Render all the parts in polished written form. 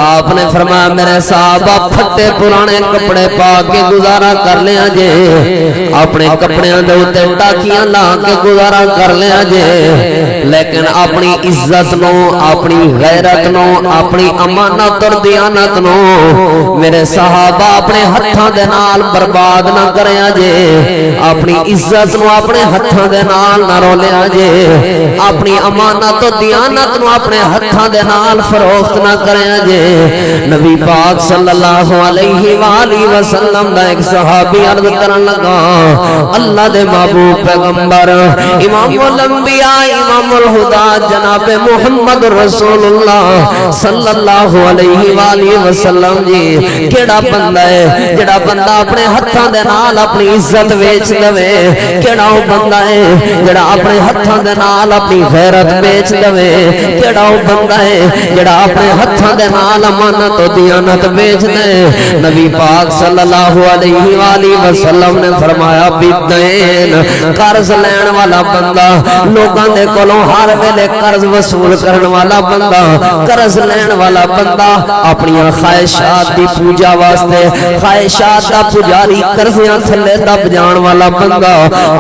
آپ نے فرمایا میرے صحابہ پھٹے پرانے کپڑے پا کے گزارا کر لیا جے، اپنے کپڑیاں دے اوتے ٹاکیاں لا کے گزارا کر لیا جے، لیکن اپنی عزت نو، اپنی غیرت نو، اپنی امانت اور دیانت نو میرے صحابہ اپنے ہتھاں دے نال برباد نہ کریا جے، اپنی عزت نو اپنے ہتھاں دے نال نہ رولیا جے، اپنی امانت اور دیانت نو اپنے ہتھاں دے نال فروخت نہ کریا جے۔ نبی پاک صلی اللہ علیہ وآلہ وسلم دا ایک صحابی عرض کرن لگا، اللہ دے محبوب پیغمبر امام الانبیاء امام الہدی جناب محمد رسول اللہ صلی اللہ علیہ وآلہ وسلم جی کیڑا بندہ ہے جڑا بندہ اپنے ہتھاں دے نال اپنی عزت ویچ دے، کیڑا وہ بندہ ہے جڑا اپنے ہتھاں دے نال اپنی غیرت بیچ دے، کیڑا وہ بندہ ہے جڑا اپنے ہتھاں دے نال امانت و دیانت بیچ دے۔ نبی پاک صلی اللہ علیہ وآلہ وسلم نے فرمایا بدین قرض لین والا بندہ، لوگاں دے کولوں ہر ویلے قرض وصول کرن والا بندہ، قرض لین والا بندہ، اپنی خواہشات دی پوجا واسطے خواہشات دا پجاری قرضیاں تھلے دب جان والا بندہ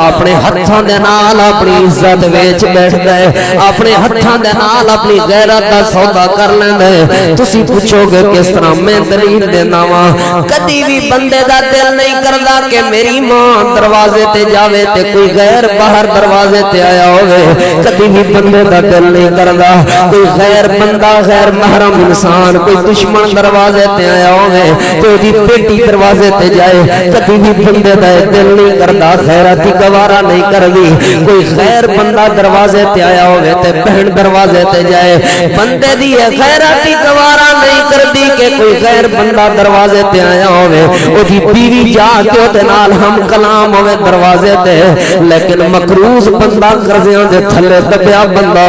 اپنے ہتھاں دے نال اپنی عزت ویچ بیٹھدا ہے، اپنے ہتھاں دے نال اپنی غیرت دا سودا کر لیندا ہے۔ تسی پوچھو گے کس طرح میں دلیل دینا وا، کدی بھی بندے دا دل نہیں کردا کہ میری ماں دروازے تے جاوے تے کوئی غیر باہر دروازے تے آیا ہوئے، کدی بھی بندے دا دل نہیں کردا کوئی غیر بندہ غیر محرم انسان کوئی دشمن دروازے تے آیا ہوئے تو دی بیٹی دروازے تے جائے، کدی بھی بندے دا دل نہیں کردا غیرتی گوارا نہیں کردی کوئی غیر بندہ دروازے تے آیا ہوئے تے بہن دروازے تے جائے، بندے دی غیرتی گوارا نہیں کردی کہ کوئی غیر بندہ دروازے تے آیا ہوئے او دی بیوی جا کے او دے نال ہم کلام ہوئے دروازے تے، لیکن مکروز بندہ قرضیاں دے تھلے دبیا بندہ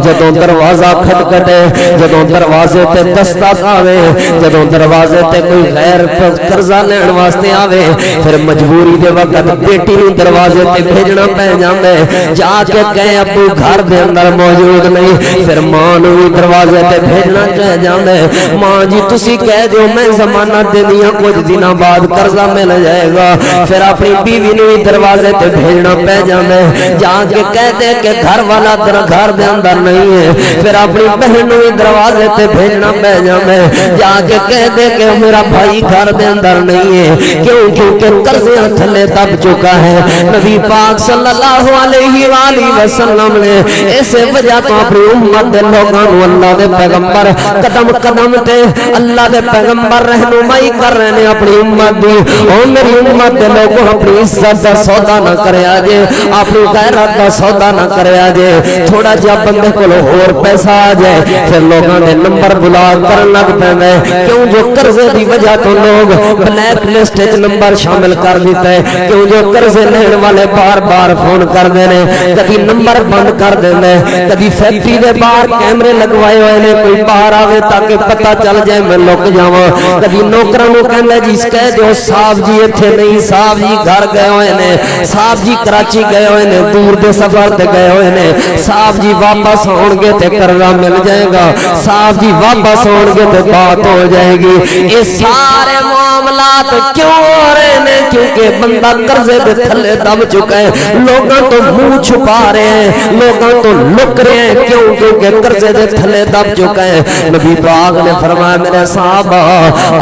جدوں دروازہ کھٹکھٹے، جدوں دروازے تے دستک آوے، جدوں دروازے تے کوئی غیر قرضہ لین واسطے آوے، پھر مجبوری دے وقت بیٹی نوں دروازے تے بھیجنا پے جاندے، جا کے کہے ابو گھر دے اندر موجود نہیں، پھر ماں نوں بھی دروازے تے بھیجنا پے جاندے، ماں جی تسی کہہ دیو میں ضمانت دے دیا کچھ دنوں بعد قرضہ مل جائے گا، پھر اپنی بیوی نوں دروازے تے بھیجنا پے جاندے، جا کے کہہ دے کہ گھر والا گھر دے اندر نہیں ہے، پھر اپنی بہن نوں دروازے تے بھیجنا پے جاندے، جا کے کہہ دے کہ میرا بھائی گھر دے اندر نہیں ہے، کیونکہ قرضے تھلے دب چکا ہے۔ نبی پاک صلی اللہ علیہ وآلہ وسلم نے اس وجہ تو اپنی امت دے لوگاں نوں اللہ دے پیغمبر قدم قدم تے اللہ دے پیغمبر رہنمائی کر رہے ہیں اپنی امت دی، او میری امت دے لوگوں اپنی عزت دا سودا نہ کریا جے، اپنی غیرت دا سودا نہ کریا جے، تھوڑا جا بندے کولو ہور پیسہ آ جائے پھر لوگاں دے نمبر بلا کرن لگ پیندے، کیوں جو قرضے دی وجہ تو لوگ بلیک لسٹ وچ نمبر شامل کر دیتا ہے، کیوں جو قرضے لین والے بار بار فون کر دینے، کبھی نمبر بند کر دیندے، کبھی فیکٹری دے باہر کیمرے لگوائے ہوئے نے کوئی باہر آوے تاکہ پتہ چل جائے میں لک جاواں، کبھی نوکراں نوں کہندے جی کہہ دیو صاحب جی ایتھے نہیں، صاحب جی گھر گئے ہوئے نے، صاحب جی کراچی گئے ہوئے نے، دور دے سفر تے گئے ہوئے نے، صاحب جی واپس آن گے تے قرضہ مل جائے گا، صاحب جی واپس آن گے تے بات ہو جائے گی۔ یہ سارے معاملات کیوں ہو رہے ہیں؟ کیونکہ بندہ قرضے دے تھلے دب چکا ہے، لوگاں تو منہ چھپا رہے ہیں، لوگاں تو لک رہے ہیں، کیوں؟ کیونکہ قرضے دے تھلے دب چکا ہے۔ نبی پاک نے فرمایا میرے صحابہ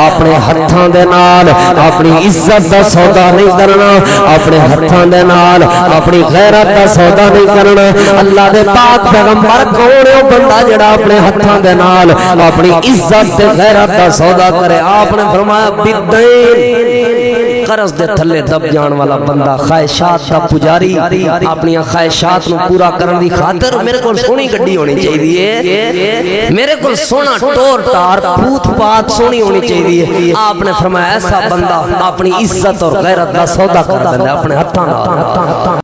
اپنے ہتھاں دے نال اپنی عزت دا سودا نہیں کرنا، اپنے ہتھاں دے نال اپنی غیرت دا سودا نہیں کرنا۔ اللہ دے پاک پیغمبر کون ہے وہ بندہ جڑا اپنے ہتھاں دے نال اپنی عزت تے غیرت دا سودا کرے؟ آپ نے فرمایا بدین قرض دے تھلے دب جان والا بندہ، خواہشات دا پجاری، اپنی خواہشات نو پورا کرن دی خاطر میرے کول سونی گڈی ہونی چاہیے، میرے کول سونا ٹور ٹار پھوت پات سونی ہونی چاہیے۔ آپ نے فرمایا ایسا بندہ اپنی عزت اور غیرت دا سودا کر دیندا اپنے ہتھاں نال۔